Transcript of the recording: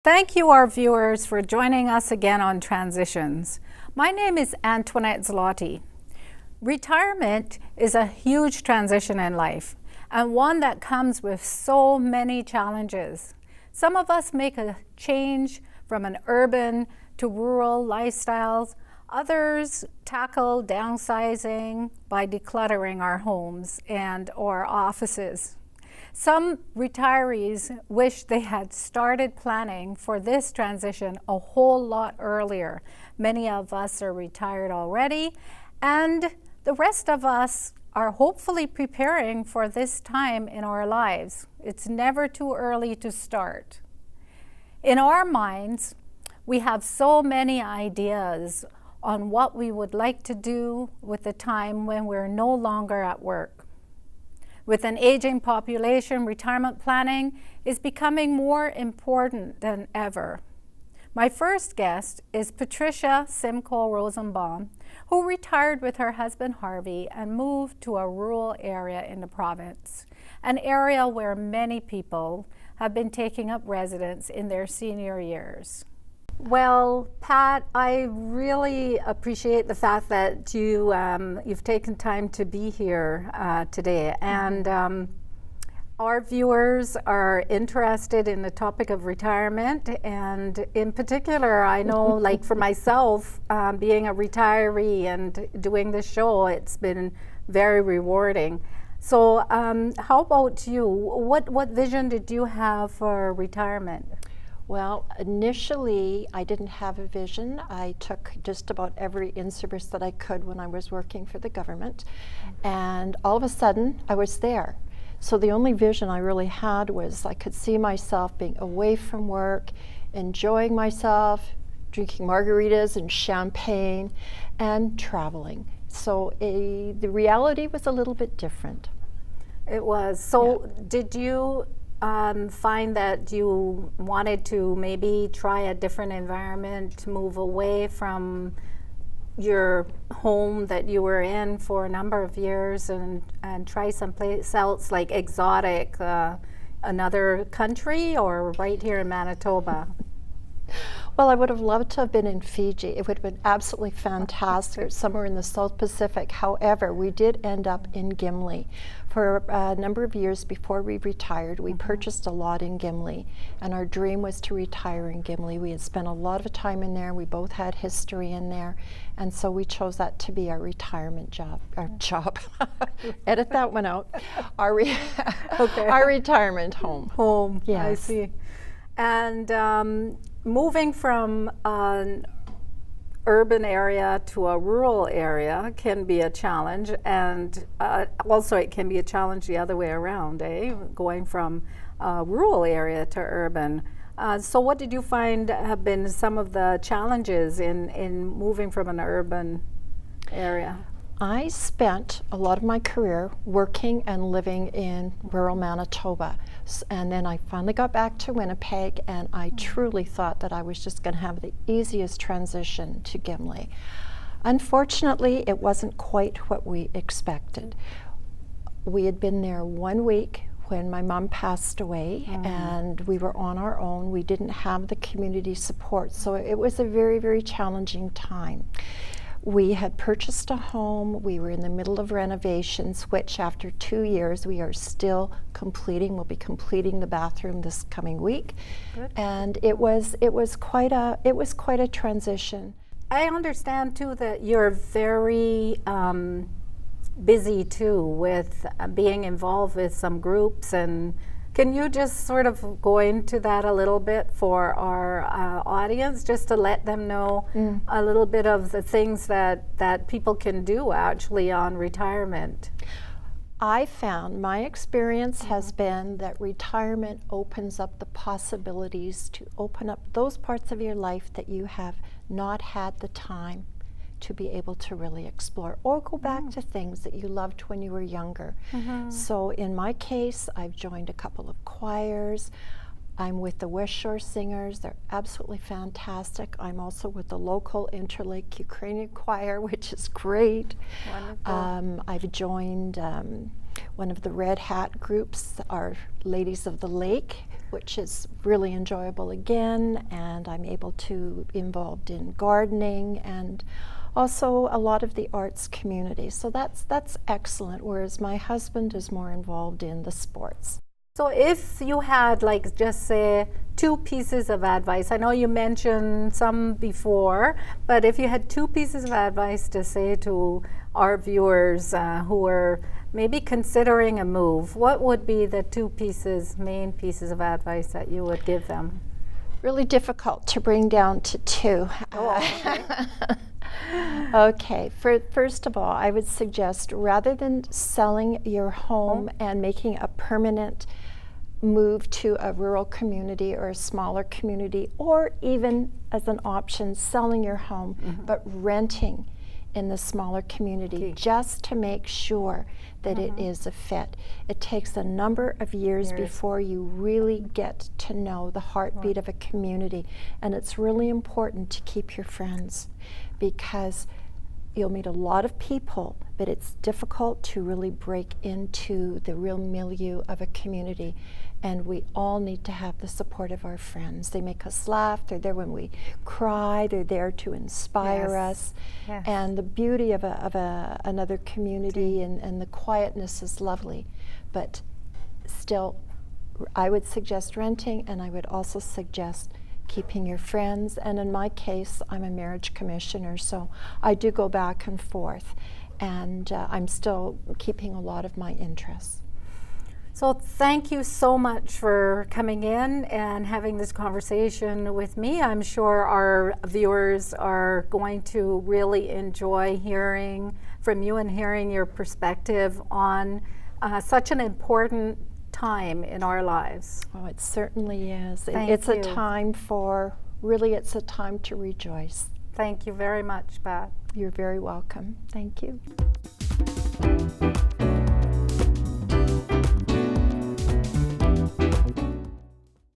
Thank you, our viewers, for joining us again on Transitions. My name is Antoinette Zloty. Retirement is a huge transition in life, and one that comes with so many challenges. Some of us make a change from an urban to rural lifestyles. Others tackle downsizing by decluttering our homes and or offices. Some retirees wish they had started planning for this transition a whole lot earlier. Many of us are retired already, and the rest of us are hopefully preparing for this time in our lives. It's never too early to start. In our minds, we have so many ideas on what we would like to do with the time when we're no longer at work. With an aging population, retirement planning is becoming more important than ever. My first guest is Patricia Simcoe Rosenbaum, who retired with her husband Harvey and moved to a rural area in the province, an area where many people have been taking up residence in their senior years. Well, Pat, I really appreciate the fact that you've taken time to be here today, and our viewers are interested in the topic of retirement, and in particular, I know, like for myself, being a retiree and doing this show, it's been very rewarding. So, how about you? What vision did you have for retirement? Well, initially, I didn't have a vision. I took just about every in-service that I could when I was working for the government, and all of a sudden, I was there. So the only vision I really had was I could see myself being away from work, enjoying myself, drinking margaritas and champagne, and traveling. So the reality was a little bit different. It was. So yeah. Did you find that you wanted to maybe try a different environment, to move away from your home that you were in for a number of years and try someplace else, like exotic, another country, or right here in Manitoba? Well, I would have loved to have been in Fiji. It would have been absolutely fantastic, somewhere in the South Pacific. However, we did end up in Gimli. For a number of years before we retired, we purchased a lot in Gimli, and our dream was to retire in Gimli. We had spent a lot of time in there. We both had history in there, and so we chose that to be our retirement job. Edit that one out. Our retirement home. Home, yes. I see. And moving from an urban area to a rural area can be a challenge, and also it can be a challenge the other way around, going from a rural area to urban. So what did you find have been some of the challenges in moving from an urban area? I spent a lot of my career working and living in rural Manitoba, and then I finally got back to Winnipeg, and I truly thought that I was just going to have the easiest transition to Gimli. Unfortunately, it wasn't quite what we expected. We had been there 1 week when my mom passed away, and we were on our own. We didn't have the community support, so it was a very, very challenging time. We had purchased a home. We were in the middle of renovations, which after 2 years we are still completing. We'll be completing the bathroom this coming week. Good. And it was quite a transition. I understand too that you're very busy too with being involved with some groups, and can you just sort of go into that a little bit for our audience, just to let them know a little bit of the things that people can do actually on retirement? I found my experience has been that retirement opens up the possibilities to open up those parts of your life that you have not had the time to be able to really explore, or go back to things that you loved when you were younger. So in my case, I've joined a couple of choirs. I'm with the West Shore Singers. They're absolutely fantastic. I'm also with the local Interlake Ukrainian Choir, which is great. Wonderful. I've joined one of the Red Hat groups, our Ladies of the Lake, which is really enjoyable again, and I'm able to be involved in gardening and also a lot of the arts community. So that's excellent, whereas my husband is more involved in the sports. So if you had, like, just say 2 pieces of advice, I know you mentioned some before, but if you had 2 pieces of advice to say to our viewers who are maybe considering a move, what would be the 2 main pieces of advice that you would give them? Really difficult to bring down to 2. Okay, first of all, I would suggest, rather than selling your home and making a permanent move to a rural community or a smaller community, or even as an option, selling your home, but renting in the smaller community, just to make sure that it is a fit. It takes a number of years before you really get to know the heartbeat of a community, and it's really important to keep your friends, because you'll meet a lot of people, but it's difficult to really break into the real milieu of a community. And we all need to have the support of our friends. They make us laugh, they're there when we cry, they're there to inspire us. Yes. And the beauty of another community and the quietness is lovely. But still, I would suggest renting, and I would also suggest keeping your friends. And in my case, I'm a marriage commissioner, so I do go back and forth, and I'm still keeping a lot of my interests. So thank you so much for coming in and having this conversation with me. I'm sure our viewers are going to really enjoy hearing from you and hearing your perspective on such an important time in our lives. Oh, it certainly is. Thank it's you. a time it's a time to rejoice. Thank you very much, Pat. You're very welcome. Thank you.